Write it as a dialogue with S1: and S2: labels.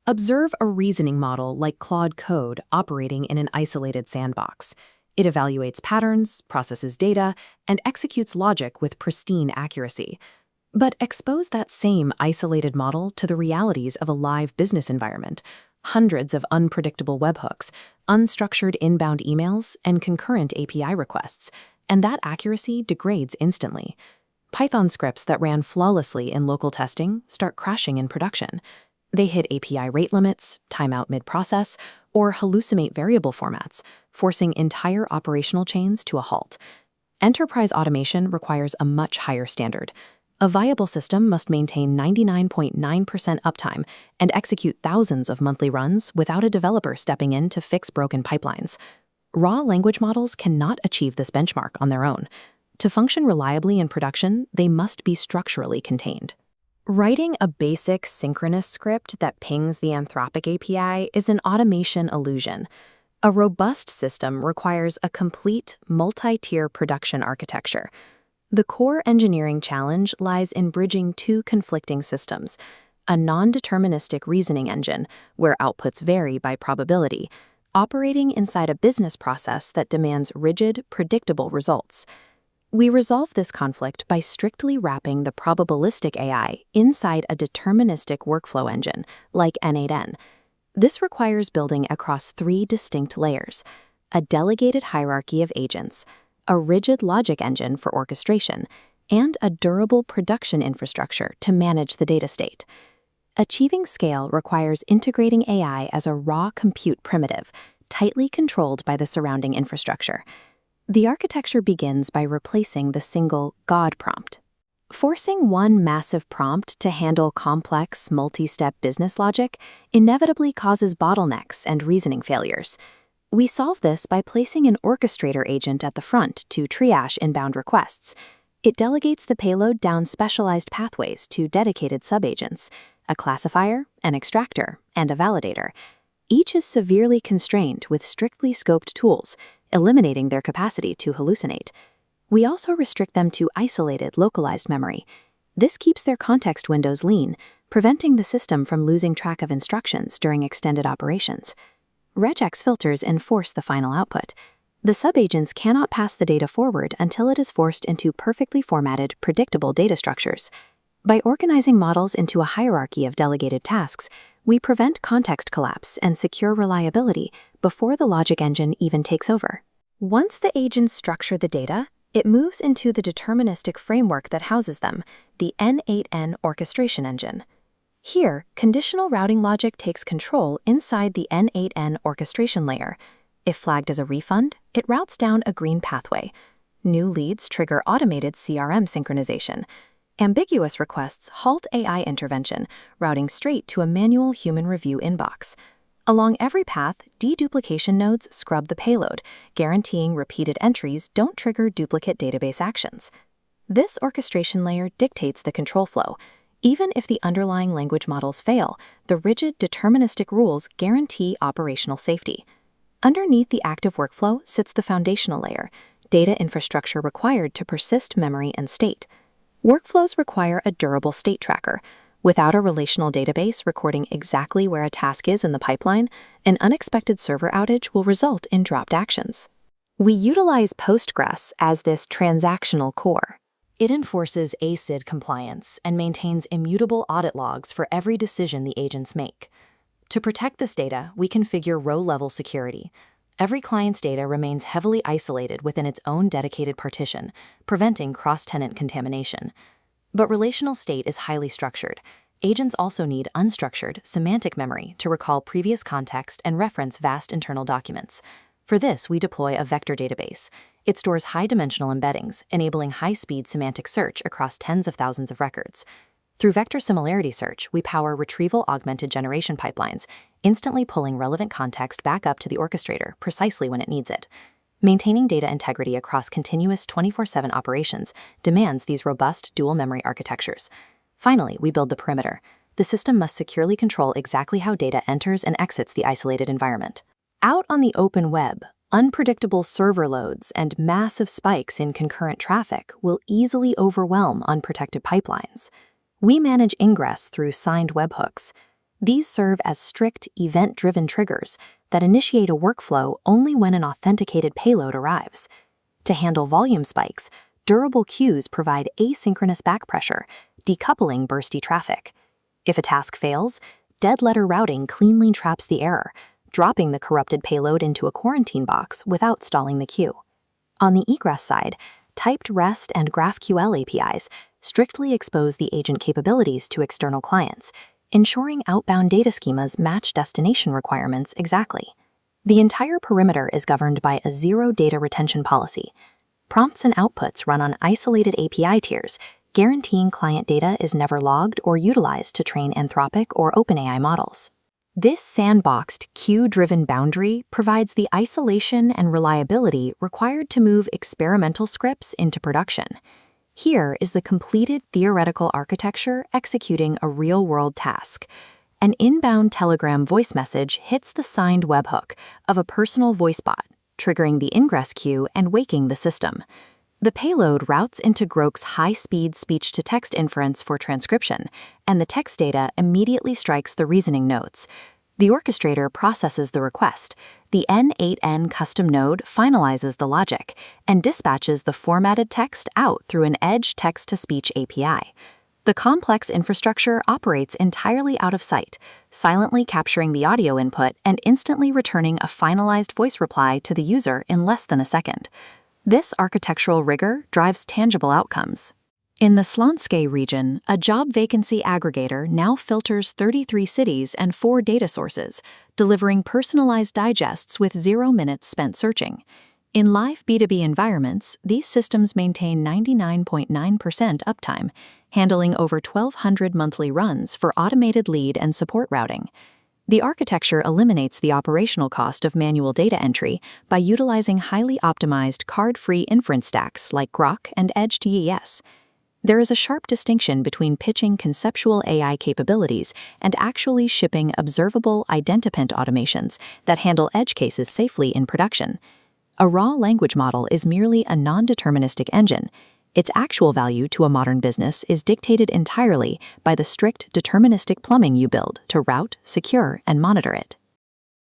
S1: Observe a reasoning model like Claude Code operating in an isolated sandbox. It evaluates patterns, processes data, and executes logic with pristine accuracy. But expose that same isolated model to the realities of a live business environment, hundreds of unpredictable webhooks, unstructured inbound emails, and concurrent API requests, and that accuracy degrades instantly. Python scripts that ran flawlessly in local testing start crashing in production. They hit API rate limits, timeout mid-process, or hallucinate variable formats, forcing entire operational chains to a halt. Enterprise automation requires a much higher standard. A viable system must maintain 99.9% uptime and execute thousands of monthly runs without a developer stepping in to fix broken pipelines. Raw language models cannot achieve this benchmark on their own. To function reliably in production, they must be structurally contained. Writing a basic synchronous script that pings the Anthropic API is an automation illusion. A robust system requires a complete, multi-tier production architecture. The core engineering challenge lies in bridging two conflicting systems: a non-deterministic reasoning engine, where outputs vary by probability, operating inside a business process that demands rigid, predictable results. We resolve this conflict by strictly wrapping the probabilistic AI inside a deterministic workflow engine, like N8N. This requires building across three distinct layers: a delegated hierarchy of agents, a rigid logic engine for orchestration, and a durable production infrastructure to manage the data state. Achieving scale requires integrating AI as a raw compute primitive, tightly controlled by the surrounding infrastructure. The architecture begins by replacing the single God prompt. Forcing one massive prompt to handle complex, multi-step business logic inevitably causes bottlenecks and reasoning failures. We solve this by placing an orchestrator agent at the front to triage inbound requests. It delegates the payload down specialized pathways to dedicated subagents: a classifier, an extractor, and a validator. Each is severely constrained with strictly scoped tools, eliminating their capacity to hallucinate. We also restrict them to isolated, localized memory. This keeps their context windows lean, preventing the system from losing track of instructions during extended operations. Regex filters enforce the final output. The subagents cannot pass the data forward until it is forced into perfectly formatted, predictable data structures. By organizing models into a hierarchy of delegated tasks, we prevent context collapse and secure reliability before the logic engine even takes over. Once the agents structure the data, it moves into the deterministic framework that houses them, the N8N orchestration engine. Here, conditional routing logic takes control inside the N8N orchestration layer. If flagged as a refund, it routes down a green pathway. New leads trigger automated CRM synchronization. Ambiguous requests halt AI intervention, routing straight to a manual human review inbox. Along every path, deduplication nodes scrub the payload, guaranteeing repeated entries don't trigger duplicate database actions. This orchestration layer dictates the control flow. Even if the underlying language models fail, the rigid deterministic rules guarantee operational safety. Underneath the active workflow sits the foundational layer, data infrastructure required to persist memory and state. Workflows require a durable state tracker. Without a relational database recording exactly where a task is in the pipeline, an unexpected server outage will result in dropped actions. We utilize Postgres as this transactional core. It enforces ACID compliance and maintains immutable audit logs for every decision the agents make. To protect this data, we configure row-level security. Every client's data remains heavily isolated within its own dedicated partition, preventing cross-tenant contamination. But relational state is highly structured. Agents also need unstructured, semantic memory to recall previous context and reference vast internal documents. For this, we deploy a vector database. It stores high-dimensional embeddings, enabling high-speed semantic search across tens of thousands of records. Through vector similarity search, we power retrieval-augmented generation pipelines, instantly pulling relevant context back up to the orchestrator precisely when it needs it. Maintaining data integrity across continuous 24/7 operations demands these robust dual-memory architectures. Finally, we build the perimeter. The system must securely control exactly how data enters and exits the isolated environment. Out on the open web, unpredictable server loads and massive spikes in concurrent traffic will easily overwhelm unprotected pipelines. We manage ingress through signed webhooks. These serve as strict, event-driven triggers that initiate a workflow only when an authenticated payload arrives. To handle volume spikes, durable queues provide asynchronous backpressure, decoupling bursty traffic. If a task fails, dead-letter routing cleanly traps the error, dropping the corrupted payload into a quarantine box without stalling the queue. On the egress side, typed REST and GraphQL APIs strictly expose the agent capabilities to external clients, ensuring outbound data schemas match destination requirements exactly. The entire perimeter is governed by a zero data retention policy. Prompts and outputs run on isolated API tiers, guaranteeing client data is never logged or utilized to train Anthropic or OpenAI models. This sandboxed, queue-driven boundary provides the isolation and reliability required to move experimental scripts into production. Here is the completed theoretical architecture executing a real-world task. An inbound Telegram voice message hits the signed webhook of a personal voice bot, triggering the ingress queue and waking the system. The payload routes into Grok's high-speed speech-to-text inference for transcription, and the text data immediately strikes the reasoning nodes. The orchestrator processes the request. The N8N custom node finalizes the logic and dispatches the formatted text out through an edge text-to-speech API. The complex infrastructure operates entirely out of sight, silently capturing the audio input and instantly returning a finalized voice reply to the user in less than a second. This architectural rigor drives tangible outcomes. In the Slanske region, a job vacancy aggregator now filters 33 cities and 4 data sources, delivering personalized digests with 0 minutes spent searching. In live B2B environments, these systems maintain 99.9% uptime, handling over 1,200 monthly runs for automated lead and support routing. The architecture eliminates the operational cost of manual data entry by utilizing highly optimized card-free inference stacks like Grok and Edge TES. There is a sharp distinction between pitching conceptual AI capabilities and actually shipping observable identipant automations that handle edge cases safely in production. A raw language model is merely a non-deterministic engine. Its actual value to a modern business is dictated entirely by the strict deterministic plumbing you build to route, secure, and monitor it.